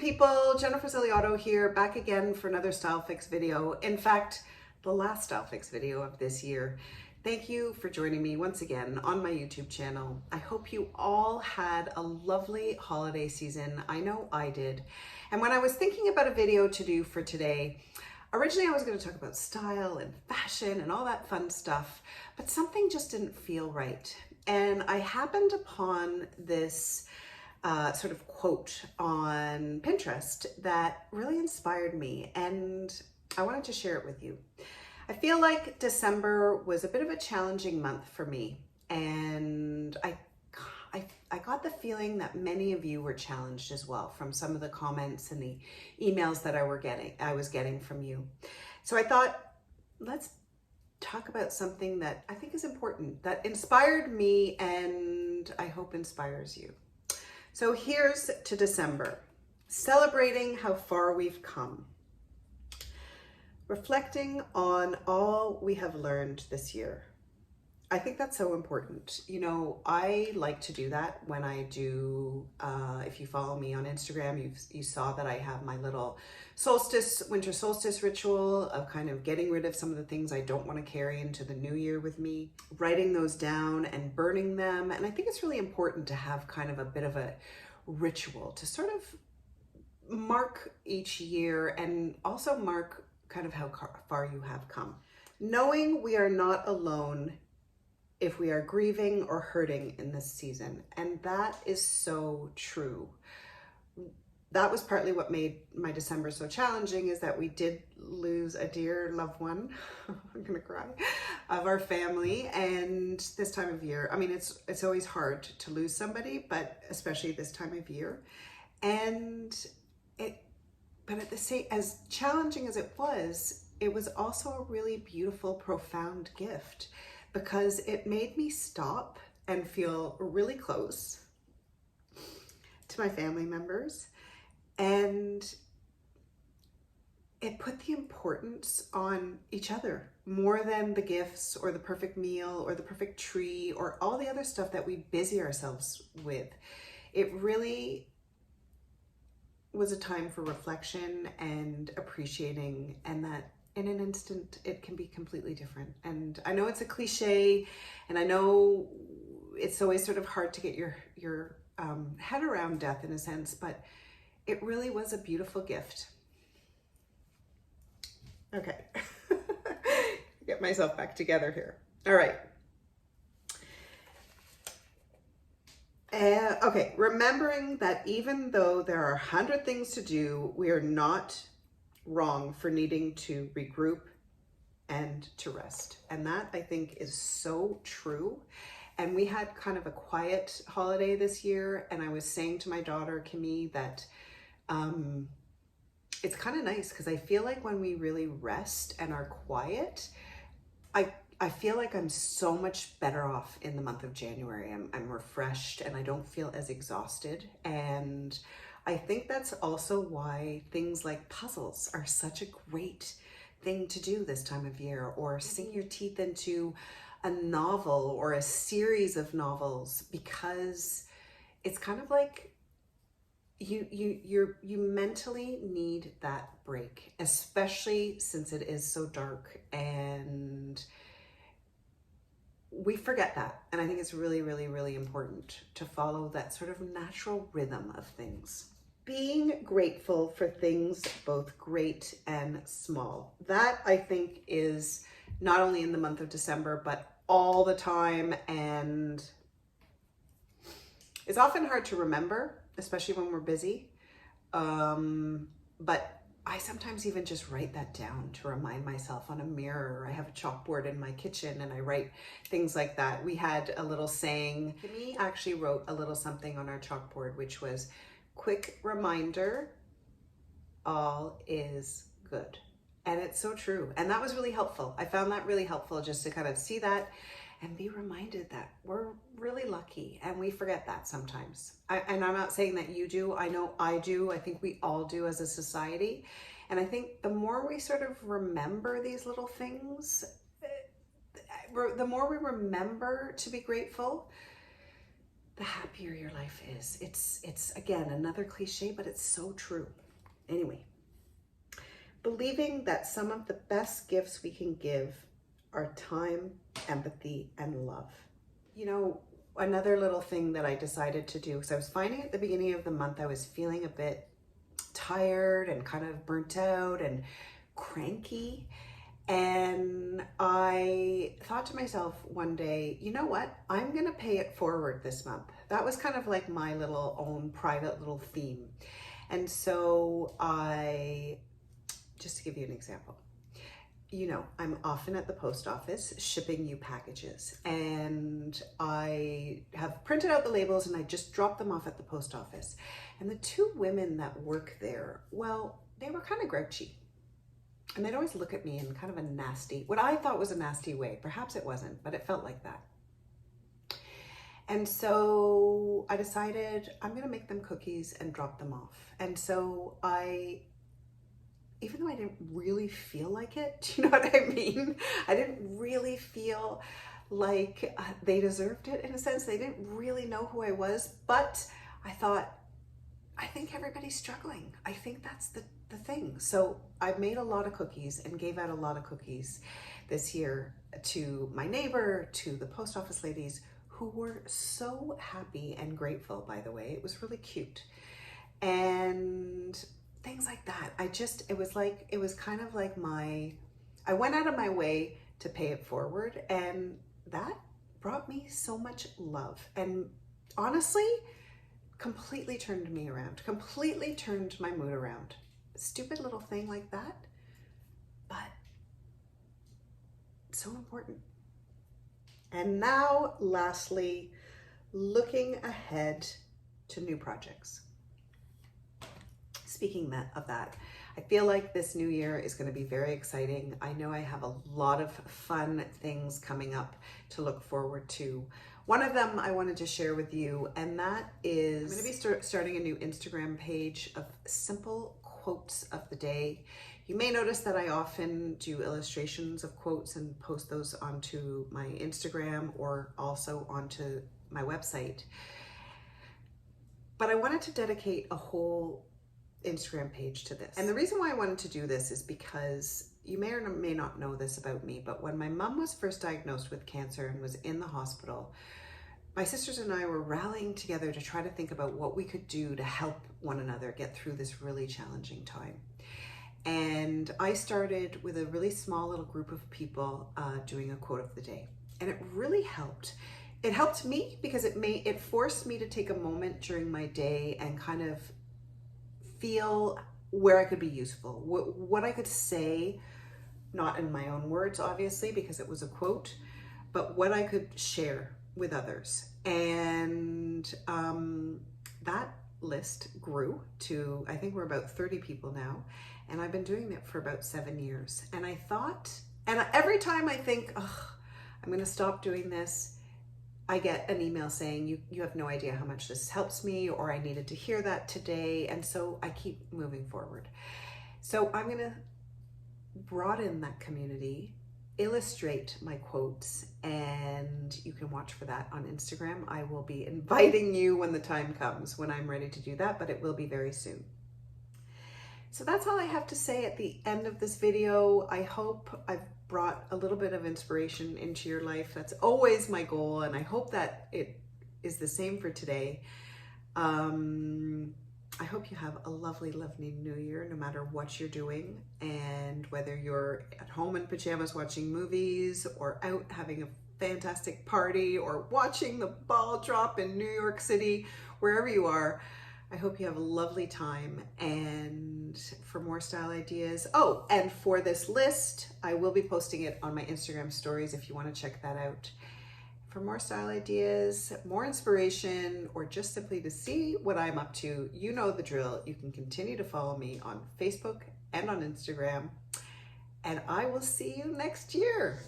people, Jennifer Ziliotto here, back again for another Style Fix video. In fact, the last Style Fix video of this year. Thank you for joining me once again on my YouTube channel. I hope you all had a lovely holiday season. I know I did. And when I was thinking about a video to do for today, originally I was going to talk about style and fashion and all that fun stuff, but something just didn't feel right. And I happened upon this sort of quote on Pinterest that really inspired me, and I wanted to share it with you. I feel like December was a bit of a challenging month for me, and I got the feeling that many of you were challenged as well from some of the comments and the emails that I was getting from you. So I thought, let's talk about something that I think is important, that inspired me and I hope inspires you. So here's to December, celebrating how far we've come, reflecting on all we have learned this year. I think that's so important. You know, I like to do that when I do, if you follow me on Instagram, you saw that I have my little winter solstice ritual of kind of getting rid of some of the things I don't want to carry into the new year with me, writing those down and burning them. And I think it's really important to have kind of a bit of a ritual to sort of mark each year and also mark kind of how far you have come. Knowing we are not alone if we are grieving or hurting in this season. And that is so true. That was partly what made my December so challenging, is that we did lose a dear loved one, I'm gonna cry, of our family. And this time of year, I mean, it's always hard to lose somebody, but especially this time of year. But at the same, as challenging as it was also a really beautiful, profound gift, because it made me stop and feel really close to my family members. And it put the importance on each other more than the gifts or the perfect meal or the perfect tree or all the other stuff that we busy ourselves with. It really was a time for reflection and appreciating, and that in an instant, it can be completely different. And I know it's a cliche, and I know it's always sort of hard to get your head around death in a sense, but it really was a beautiful gift. Okay, get myself back together here. All right. Okay, remembering that even though there are 100 things to do, we are not wrong for needing to regroup and to rest. And that, I think, is so true. And we had kind of a quiet holiday this year, and I was saying to my daughter Camille that it's kind of nice, because I feel like when we really rest and are quiet, I feel like I'm so much better off in the month of January. I'm refreshed and I don't feel as exhausted. And I think that's also why things like puzzles are such a great thing to do this time of year, or sink your teeth into a novel or a series of novels, because it's kind of like you mentally need that break, especially since it is so dark, and we forget that. And I think it's really, really, really important to follow that sort of natural rhythm of things. Being grateful for things both great and small. That, I think, is not only in the month of December, but all the time. And it's often hard to remember, especially when we're busy. But I sometimes even just write that down to remind myself on a mirror. I have a chalkboard in my kitchen and I write things like that. We had a little saying. Kimmy actually wrote a little something on our chalkboard, which was, quick reminder, all is good. And it's so true. And that was really helpful. I found that really helpful, just to kind of see that and be reminded that we're really lucky, and we forget that sometimes. And I'm not saying that you do. I know I do. I think we all do as a society. And I think the more we sort of remember these little things, the more we remember to be grateful, the happier your life is. It's again, another cliche, but it's so true. Anyway, believing that some of the best gifts we can give are time, empathy, and love. You know, another little thing that I decided to do, because I was finding at the beginning of the month, I was feeling a bit tired and kind of burnt out and cranky. And I thought to myself one day, you know what? I'm going to pay it forward this month. That was kind of like my little own private little theme. And so just to give you an example, you know, I'm often at the post office shipping you packages, and I have printed out the labels and I just dropped them off at the post office. And the two women that work there, well, they were kind of grouchy. And they'd always look at me in kind of a nasty, what I thought was a nasty way. Perhaps it wasn't, but it felt like that. And so I decided I'm going to make them cookies and drop them off. And so even though I didn't really feel like it, do you know what I mean? I didn't really feel like they deserved it in a sense. They didn't really know who I was, but I thought, I think everybody's struggling. I think that's the thing. So I made a lot of cookies and gave out a lot of cookies this year to my neighbor, to the post office ladies, who were so happy and grateful, by the way. It was really cute. And things like that. It was kind of like I went out of my way to pay it forward, and that brought me so much love. And honestly, completely turned me around, completely turned my mood around. Stupid little thing like that, but so important. And now, lastly, looking ahead to new projects. Speaking of that, I feel like this new year is going to be very exciting. I know I have a lot of fun things coming up to look forward to. One of them I wanted to share with you, and that is I'm going to be starting a new Instagram page of simple quotes of the day. You may notice that I often do illustrations of quotes and post those onto my Instagram or also onto my website. But I wanted to dedicate a whole Instagram page to this. And the reason why I wanted to do this is because you may or may not know this about me, but when my mom was first diagnosed with cancer and was in the hospital, my sisters and I were rallying together to try to think about what we could do to help one another get through this really challenging time. And I started with a really small little group of people doing a quote of the day. And it really helped. It helped me because it forced me to take a moment during my day and kind of feel where I could be useful, what I could say, not in my own words, obviously, because it was a quote, but what I could share with others. And that list grew to, I think we're about 30 people now, and I've been doing it for about 7 years. And I thought, and every time I think, oh, I'm gonna stop doing this, I get an email saying, you have no idea how much this helps me, or I needed to hear that today. And so I keep moving forward. So I'm gonna broaden that community, illustrate my quotes, and you can watch for that on Instagram. I will be inviting you when the time comes, when I'm ready to do that, but it will be very soon. So that's all I have to say at the end of this video. I hope I've brought a little bit of inspiration into your life. That's always my goal, and I hope that it is the same for today. I hope you have a lovely, lovely new year, no matter what you're doing, and whether you're at home in pajamas watching movies, or out having a fantastic party, or watching the ball drop in New York City, wherever you are. I hope you have a lovely time. And for more style ideas, oh, and for this list, I will be posting it on my Instagram stories if you want to check that out. For more style ideas, more inspiration, or just simply to see what I'm up to, you know the drill. You can continue to follow me on Facebook and on Instagram, and I will see you next year.